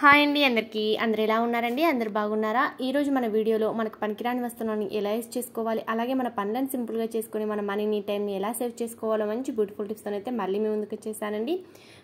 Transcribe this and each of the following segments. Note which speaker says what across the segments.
Speaker 1: Hi అండి అందరికీ అందరూ ఎలా ఉన్నారండి అందరూ బాగున్నారా ఈ రోజు మన వీడియోలో మనకు పనికిరాని వస్తువులను ఎలా యూస్ చేసుకోవాలి అలాగే మన పనులను సింపుల్ గా చేసుకొని మన మనీని టైం ని ఎలా సేవ్ చేసుకోవాలో మంచి బ్యూటిఫుల్ టిప్స్ తో అయితే మళ్ళీ మీ ముందుకు వచ్చేసానండి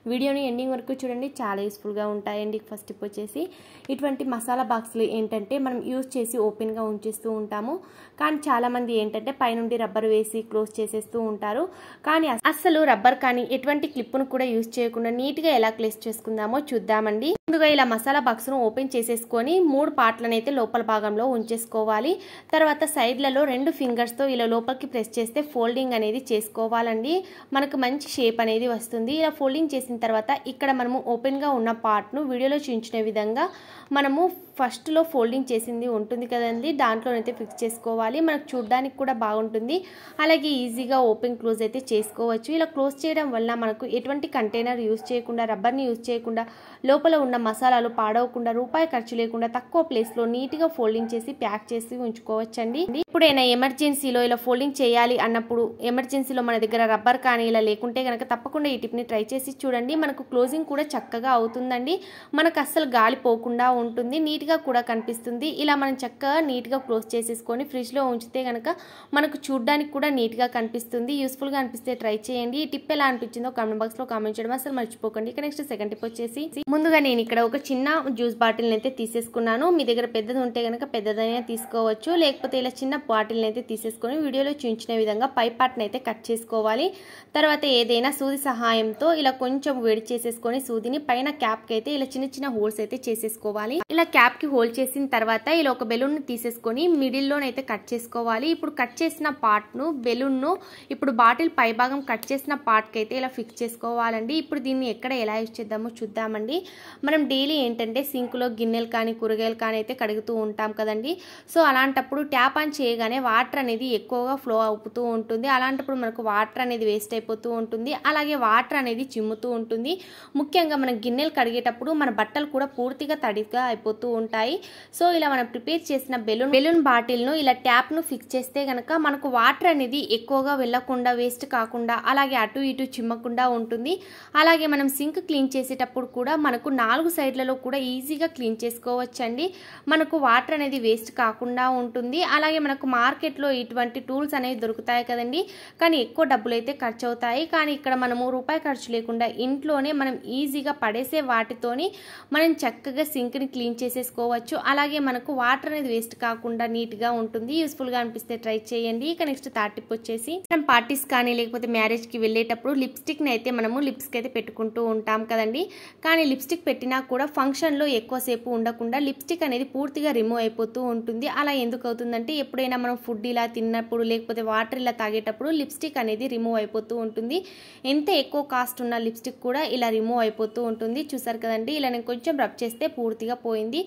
Speaker 1: వీడియోని ఎండింగ్ వరకు చూడండి చాలా యూస్ఫుల్ గా ఉంటాయండి ఫస్ట్ టిప్ వచ్చేసి ఇటువంటి మసాలా బాక్స్లు ఏంటంటే మనం యూస్ చేసి ఓపెన్ గా ఉంచేస్తూ ఉంటాము కానీ చాలా మంది ఏంటంటే పై నుండి రబ్బర్ వేసి క్లోజ్ చేసేస్తూ ఉంటారు కానీ అసలు రబ్బర్ కానీ ఎటువంటి క్లిప్ ను కూడా యూస్ చేయకుండా నీట్ గా ఎలా క్లోజ్ చేసుకుందామో చూద్దామండి ముందుగా ఇలా మసాలా బాక్స్ ను ఓపెన్ చేసేసుకొని మూడు పార్ట్లను అయితే లోపల భాగంలో ఉంచేసుకోవాలి తర్వాత సైడ్లలో రెండు ఫింగర్స్ తో ఇలా లోపలికి ప్రెస్ చేస్తే ఫోల్డింగ్ అనేది చేసుకోవాలండి మనకు మంచి షేప్ అనేది వస్తుంది ఇలా ఫోల్డింగ్ చేసిన తర్వాత ఇక్కడ మనము ఓపెన్ గా ఉన్న పార్ట్ ను వీడియోలో చూపించిన విధంగా మనము ఫస్ట్ లో ఫోల్డింగ్ చేసింది ఉంటుంది కదండి దాంట్లోనైతే ఫిక్స్ చేసుకోవాలి మనకు చూడడానికి కూడా బాగుంటుంది అలాగే ఈజీగా ఓపెన్ క్లోజ్ అయితే చేసుకోవచ్చు ఇలా క్లోజ్ చేయడం వల్ల మనకు ఎటువంటి కంటైనర్ యూస్ చేయకుండా రబ్బర్ ని యూస్ చేయకుండా లోపల ఉన్న మసాలాలు పాడవకుండా రూపాయి ఖర్చు లేకుండా తక్కువ ప్లేస్ లో నీట్ గా ఫోల్డింగ్ చేసి ప్యాక్ చేసి ఉంచుకోవచ్చండి ఇప్పుడైనా ఎమర్జెన్సీలో ఇలా ఫోల్డింగ్ చేయాలి అన్నప్పుడు ఎమర్జెన్సీలో మన దగ్గర రబ్బర్ కానీ ఇలా లేకుంటే కనుక తప్పకుండా ఈ టిప్ ని ట్రై చేసి చూడండి మనకు క్లోజింగ్ కూడా చక్కగా అవుతుందండి మనకు అస్సలు గాలి పోకుండా ఉంటుంది నీట్ గా కూడా కనిపిస్తుంది ఇలా మనం చక్కగా నీట్ గా క్లోజ్ చేసేసుకొని ఫ్రిడ్జ్ లో ఉంచితే గనక మనకు చూడడానికి కూడా నీట్ గా కనిపిస్తుంది యూస్ఫుల్ గా అనిపిస్తే ట్రై చేయండి ఈ టిప్ ఎలా అనిపించిందో కామెంట్ బాక్స్ లో కామెంట్ చేయడం అసలు మర్చిపోకండి ఇక నెక్స్ట్ సెకండ్ టిప్ వచ్చేసి ముందుగా నేను ఇక్కడ ఒక చిన్న జ్యూస్ బాటిల్ అయితే తీసేసుకున్నాను మీ దగ్గర పెద్దది ఉంటే గనక పెద్దదైనా తీసుకోవచ్చు లేకపోతే ఇలా చిన్న బాటిల్ అయితే తీసేసుకొని వీడియోలో చూపించిన విధంగా పై పార్ట్ అయితే కట్ చేసుకోవాలి తర్వాత ఏదైనా సూది సహాయంతో ఇలా కొంచెం వేడి చేసేసుకొని సూదిని పైన క్యాప్ కి అయితే ఇలా చిన్న చిన్న హోల్స్ అయితే చేసేసుకోవాలి ఇలా క్యాప్ కి హోల్డ్ చేసిన తర్వాత ఇలా ఒక బెలూన్ ని తీసేసుకొని మిడిల్ లోనైతే కట్ చేసుకోవాలి ఇప్పుడు కట్ చేసిన పార్ట్ ను బెలూన్ ను ఇప్పుడు బాటిల్ పై భాగం కట్ చేసిన పార్ట్ కి అయితే ఇలా ఫిక్స్ చేసుకోవాలండి ఇప్పుడు దీన్ని ఎక్కడ ఎలా యూజ్ చేద్దామో చూద్దామండి మనం డైలీ ఏంటంటే సింక్ లో గిన్నెలు కానీ కూరగాయలు కానీ అయితే కడుగుతూ ఉంటాం కదండి సో అలాంటప్పుడు ట్యాప్ ఆన్ చేయగానే వాటర్ అనేది ఎక్కువగా ఫ్లో అవుతూ ఉంటుంది అలాంటప్పుడు మనకు వాటర్ అనేది వేస్ట్ అయిపోతూ ఉంటుంది అలాగే వాటర్ అనేది చిమ్ముతూ ఉంటుంది ముఖ్యంగా మనం గిన్నెలు కడిగేటప్పుడు మన బట్టలు కూడా పూర్తిగా తడిగా అయిపోతూ ఉంటాయి సో ఇలా మనం ప్రిపేర్ చేసిన బెలూన్ బాటిల్ ను ఇలా ట్యాప్ ను ఫిక్స్ చేస్తే గనక మనకు వాటర్ అనేది ఎక్కువగా వెళ్లకుండా వేస్ట్ కాకుండా అలాగే అటు ఇటు చిమ్మకుండా ఉంటుంది అలాగే మనం సింక్ క్లీన్ చేసేటప్పుడు కూడా మనకు నాలుగు సైడ్లలో కూడా ఈజీగా క్లీన్ చేసుకోవచ్చండి మనకు వాటర్ అనేది వేస్ట్ కాకుండా ఉంటుంది అలాగే మనకు మార్కెట్ లో ఇటువంటి టూల్స్ అనేవి దొరుకుతాయి కదండి కానీ ఎక్కువ డబ్బులు అయితే ఖర్చు అవుతాయి కానీ ఇక్కడ మనము రూపాయి ఖర్చు లేకుండా ఇంట్లోనే మనం ఈజీగా పడేసే వాటితోని మనం చక్కగా సింక్ ని క్లీన్ చేసేసుకోవచ్చు అలాగే మనకు వాటర్ అనేది వేస్ట్ కాకుండా నీట్ గా ఉంటుంది యూస్ఫుల్ గా అనిపిస్తే ట్రై చేయండి ఇక నెక్స్ట్ థర్డ్ టిప్ వచ్చేసి మనం పార్టీస్ కానీ లేకపోతే మ్యారేజ్ కి వెళ్ళేటప్పుడు లిప్స్టిక్ ని అయితే మనము లిప్స్ కి అయితే పెట్టుకుంటూ ఉంటాం కదండి కానీ లిప్స్టిక్ పెట్టినా కూడా ఫంక్షన్ లో ఎక్కువసేపు ఉండకుండా లిప్స్టిక్ అనేది పూర్తిగా రిమూవ్ అయిపోతూ ఉంటుంది అలా ఎందుకు అవుతుందంటే ఎప్పుడైనా మనం ఫుడ్ ఇలా తిన్నప్పుడు లేకపోతే వాటర్ ఇలా తాగేటప్పుడు లిప్స్టిక్ అనేది రిమూవ్ అయిపోతూ ఉంటుంది ఎంత ఎక్కువ కాస్ట్ ఉన్న లిప్స్టిక్ కూడా ఇలా రిమూవ్ అయిపోతూ ఉంటుంది చూసారు కదండి ఇలా నేను కొంచెం రబ్ చేస్తే పూర్తిగా పోయింది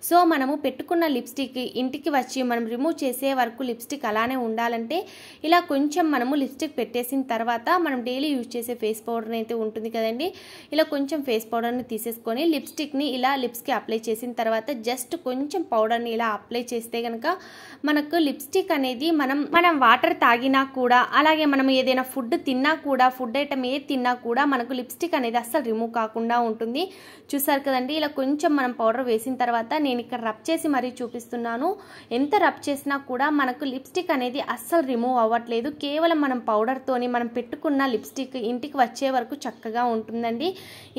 Speaker 1: సో మనము పెట్టుకున్న లిప్స్టిక్ ఇంటికి వచ్చి మనం రిమూవ్ చేసే వరకు లిప్స్టిక్ అలానే ఉండాలంటే ఇలా కొంచెం మనము లిప్స్టిక్ పెట్టేసిన తర్వాత మనం డైలీ యూజ్ చేసే ఫేస్ పౌడర్ అయితే ఉంటుంది కదండి ఇలా కొంచెం ఫేస్ పౌడర్ ని తీసేసుకొని లిప్స్టిక్ ని ఇలా లిప్స్ కి అప్లై చేసిన తర్వాత జస్ట్ కొంచెం పౌడర్ ని ఇలా అప్లై చేస్తే గనక మనకు లిప్స్టిక్ అనేది మనం వాటర్ తాగినా కూడా అలాగే మనం ఏదైనా ఫుడ్ తిన్నా కూడా ఫుడ్ ఐటమ్ ఏది తిన్నా కూడా మనకు లిప్స్టిక్ అనేది అస్సలు రిమూవ్ కాకుండా ఉంటుంది చూసారు కదండి ఇలా కొంచెం మనం పౌడర్ వేసిన తర్వాత నేను ఇక్కడ రబ్ చేసి మరీ చూపిస్తున్నాను ఎంత రబ్ చేసినా కూడా మనకు లిప్స్టిక్ అనేది అస్సలు రిమూవ్ అవ్వట్లేదు కేవలం మనం పౌడర్ తోని మనం పెట్టుకున్న లిప్స్టిక్ ఇంటికి వచ్చే వరకు చక్కగా ఉంటుందండి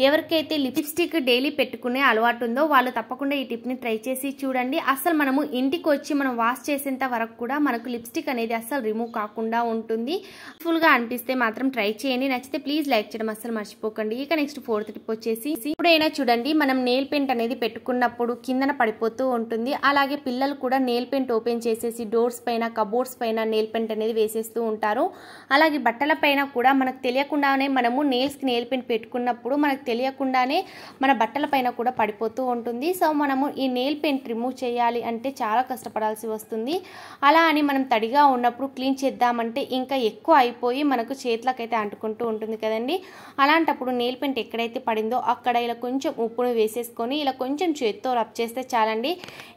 Speaker 1: ఎవరికైతే లిప్స్టిక్ డైలీ పెట్టుకునే అలవాటు ఉందో వాళ్ళు తప్పకుండా ఈ టిప్ ని ట్రై చేసి చూడండి అసలు మనము ఇంటికి వచ్చి మనం వాష్ చేసేంత వరకు కూడా మనకు లిప్స్టిక్ అనేది అస్సలు రిమూవ్ కాకుండా ఉంటుంది ఫుల్ గా అనిపిస్తే మాత్రం ట్రై చేయండి నచ్చితే ప్లీజ్ లైక్ చేయడం అస్సలు మర్చిపోకండి ఇక నెక్స్ట్ ఫోర్త్ టిప్ వచ్చేసి ఇప్పుడైనా చూడండి మనం నెయిల్ పెయింట్ అనేది పెట్టుకున్నప్పుడు కిందన పడిపోతూ ఉంటుంది అలాగే పిల్లలు కూడా నెయిల్ పెయింట్ ఓపెన్ చేసేసి డోర్స్ పైన కబోర్డ్స్ పైన నెయిల్ పెయింట్ అనేది వేసేస్తూ ఉంటారు అలాగే బట్టల పైన కూడా మనకు తెలియకుండానే మనము నెయిల్స్ కి నెయిల్ పెయింట్ పెట్టుకున్నప్పుడు మనకు తెలియకుండానే మన బట్టల పైన కూడా పడిపోతూ ఉంటుంది సో మనము ఈ నెయిల్ పెయింట్ రిమూవ్ చేయాలి అంటే చాలా కష్టపడాల్సి వస్తుంది అలా అని మనం తడిగా ఉన్నప్పుడు క్లీన్ చేద్దామంటే ఇంకా ఎక్కువ అయిపోయి మనకు చేతులకైతే అంటుకుంటూ ఉంటుంది కదండి అలాంటప్పుడు నెయిల్ పెయింట్ ఎక్కడైతే పడిందో అక్కడ ఇలా కొంచెం ఉప్పును వేసేసుకొని ఇలా కొంచెం చేత్తో రబ్ చేస్తే చాలండి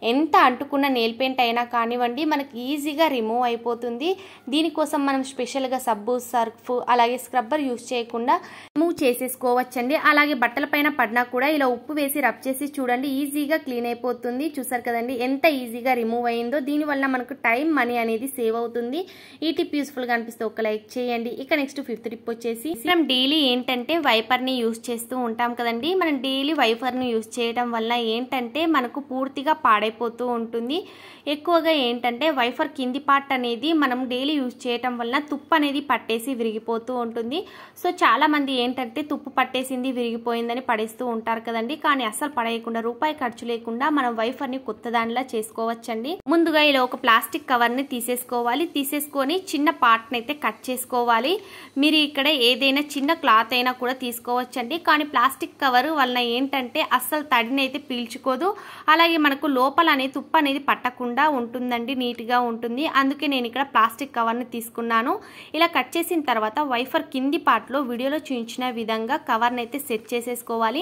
Speaker 1: ఎంత అంటుకున్న నెయిల్ పెయింట్ అయినా కానివ్వండి మనకి ఈజీగా రిమూవ్ అయిపోతుంది దీనికోసం మనం స్పెషల్గా సబ్బు సర్ఫ్ అలాగే స్క్రబ్బర్ యూజ్ చేయకుండా రిమూవ్ చేసేసుకోవచ్చండి. అలాగే బట్టల పైన పడినా కూడా ఇలా ఉప్పు వేసి రబ్ చేసి చూడండి, ఈజీగా క్లీన్ అయిపోతుంది. చూసారు కదండి ఎంత ఈజీగా రిమూవ్ అయిందో. దీనివల్ల మనకు టైం మనీ అనేది సేవ్ అవుతుంది. ఈ టిప్ యూస్ఫుల్ గా అనిపిస్తే ఒక లైక్ చేయండి. ఇక నెక్స్ట్ 5th టిప్ వచ్చేసి, మనం డైలీ ఏంటంటే వైపర్ ని యూజ్ చేస్తూ ఉంటాం కదండి. మనం డైలీ వైపర్ ని యూజ్ చేయడం వల్ల ఏంటంటే మనకు పూర్తిగా పాడైపోతూ ఉంటుంది. ఎక్కువగా ఏంటంటే వైఫర్ కింది పార్ట్ అనేది మనం డైలీ యూజ్ చేయడం వల్ల తుప్పు అనేది పట్టేసి విరిగిపోతూ ఉంటుంది. సో చాలా మంది ఏంటంటే తుప్పు పట్టేసింది విరిగిపోయిందని పడేస్తూ ఉంటారు కదండి. కానీ అస్సలు పడేయకుండా రూపాయి ఖర్చు లేకుండా మనం వైఫర్ ని కొత్త దానిలా చేసుకోవచ్చండి. ముందుగా ఇలా ఒక ప్లాస్టిక్ కవర్ ని తీసేసుకోవాలి. తీసేసుకొని చిన్న పార్ట్ ని అయితే కట్ చేసుకోవాలి. మీరు ఇక్కడ ఏదైనా చిన్న క్లాత్ అయినా కూడా తీసుకోవచ్చండి. కానీ ప్లాస్టిక్ కవర్ వలన ఏంటంటే అస్సలు తడిని అయితే పీల్చుకోదు. అలాగే మనకు లోపల అనేది తుప్పు అనేది పట్టకుండా ఉంటుందండి, నీట్ గా ఉంటుంది. అందుకే నేను ఇక్కడ ప్లాస్టిక్ కవర్ ని తీసుకున్నాను. ఇలా కట్ చేసిన తర్వాత వైఫర్ కింది పార్ట్ లో వీడియోలో చూపించిన విధంగా కవర్ ని అయితే సెట్ చేసేసుకోవాలి.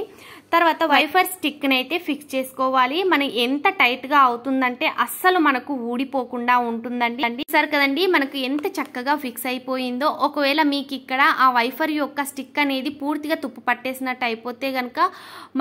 Speaker 1: తర్వాత వైఫర్ స్టిక్ ని అయితే ఫిక్స్ చేసుకోవాలి. మనం ఎంత టైట్ గా అవుతుందంటే అస్సలు మనకు ఊడిపోకుండా ఉంటుందండి. సరే కదండి, మనకు ఎంత చక్కగా ఫిక్స్ అయిపోయిందో. ఒకవేళ మీకు ఇక్కడ ఆ వైఫర్ యొక్క స్టిక్ అనేది పూర్తిగా తుప్పు పట్టేసినట్టు అయిపోతే గనక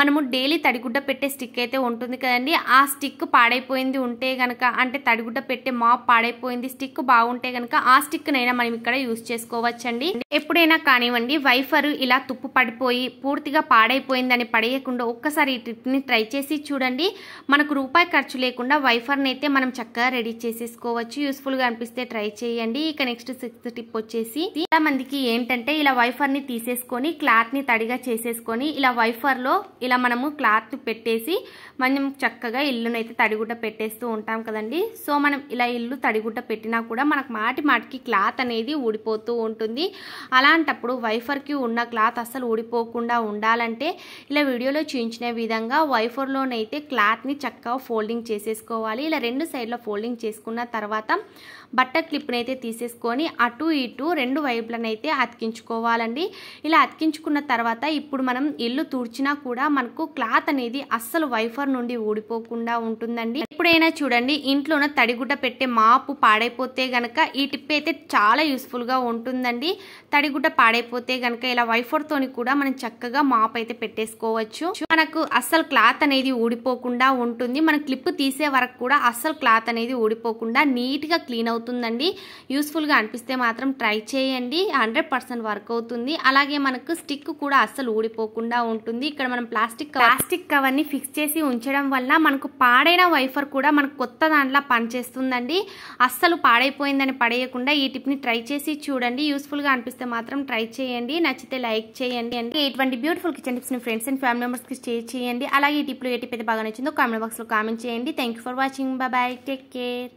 Speaker 1: మనము డైలీ తడిగుడ్డ పెట్టే స్టిక్ అయితే ఉంటుంది కదండి, ఆ స్టిక్ పాడైపోయింది ఉంటే గనక, అంటే తడిగుడ్డ పెట్టే మాప్ పాడైపోయింది, స్టిక్ బాగుంటే గనక ఆ స్టిక్ నైనా మనం ఇక్కడ యూజ్ చేసుకోవచ్చండి. ఎప్పుడైనా కానివ్వండి వైఫర్ ఇలా తుప్పు పడిపోయి పూర్తిగా పాడైపోయిందని పడేయకుండా ఒక్కసారి ఈ టిప్ ని ట్రై చేసి చూడండి. మనకు రూపాయి ఖర్చు లేకుండా వైఫర్ ని అయితే మనం చక్కగా రెడీ చేసేసుకోవచ్చు. యూస్ఫుల్ గా అనిపిస్తే ట్రై చేయండి. ఇక నెక్స్ట్ 6th టిప్ వచ్చేసి, చాలా మందికి ఏంటంటే ఇలా వైఫర్ ని తీసేసుకొని క్లాత్ ని తడిగా చేసేసుకొని ఇలా వైఫర్ లో ఇలా మనము క్లాత్ పెట్టేసి మనం చక్కగా ఇల్లునైతే తడిగుడ్డ పెట్టేస్తూ ఉంటాం కదండి. సో మనం ఇలా ఇల్లు తడిగుడ్డ పెట్టినా కూడా మనకు మాటికి క్లాత్ అనేది ఊడిపోతూ ఉంటుంది. అలాంటప్పుడు వైఫర్ కి ఉన్న క్లాత్ అస్సలు ఊడిపోకుండా ఉండాలంటే ఇలా వీడియోలో చూపించిన విధంగా వైఫర్ లోనైతే క్లాత్ ని చక్కగా ఫోల్డింగ్ చేసేసుకోవాలి. ఇలా 2 సైడ్ల ఫోల్డింగ్ చేసుకున్న తర్వాత బట్టర్ క్లిప్ ని అయితే తీసేసుకొని అటు ఇటు 2 వైపులనైతే అతికించుకోవాలండి. ఇలా అతికించుకున్న తర్వాత ఇప్పుడు మనం ఇల్లు తుడిచినా కూడా మనకు క్లాత్ అనేది అస్సలు వైఫర్ నుండి ఊడిపోకుండా ఉంటుందండి. ఎప్పుడైనా చూడండి ఇంట్లోన తడిగుడ్డ పెట్టే మాపు పాడైపోతే గనక ఈ టిప్ అయితే చాలా యూస్ఫుల్ గా ఉంటుందండి. తడిగుడ్డ పాడైపోతే గనక ఇలా వైఫర్ తోని కూడా మనం చక్కగా మాప్ అయితే పెట్టేసుకోవచ్చు. మనకు అస్సలు క్లాత్ అనేది ఊడిపోకుండా ఉంటుంది. మన క్లిప్ తీసే వరకు కూడా అస్సలు క్లాత్ అనేది ఊడిపోకుండా నీట్ గా క్లీన్ అవుతుందండి. యూస్ఫుల్ గా అనిపిస్తే మాత్రం ట్రై చేయండి. 100% వర్క్ అవుతుంది. అలాగే మనకు స్టిక్ కూడా అస్సలు ఊడిపోకుండా ఉంటుంది. ఇక్కడ మనం ప్లాస్టిక్ కవర్ ని ఫిక్స్ చేసి ఉంచడం వల్ల మనకు పాడైన వైఫర్ కూడా మనకు కొత్త దాంట్లో పనిచేస్తుందండి. అస్సలు పాడైపోయిందని పడేయకుండా ఈ టిప్ ని ట్రై చేసి చూడండి. యూస్ఫుల్ గా అనిపిస్తే మాత్రం ట్రై చేయండి. నచ్చితే లైక్ చేయండి. ఇటువంటి బ్యూటిఫుల్ కిచెన్ టిప్స్ ని ఫ్రెండ్స్ అండ్ ఫ్యామిలీ మెంబర్స్ కి షేర్ చేయండి. అలాగే ఈ టిప్ లో ఏ టిప్ అయితే బాగా నచ్చిందో కామెంట్ బాక్స్ లో కామెంట్ చేయండి. Thank you for watching. By by, take care.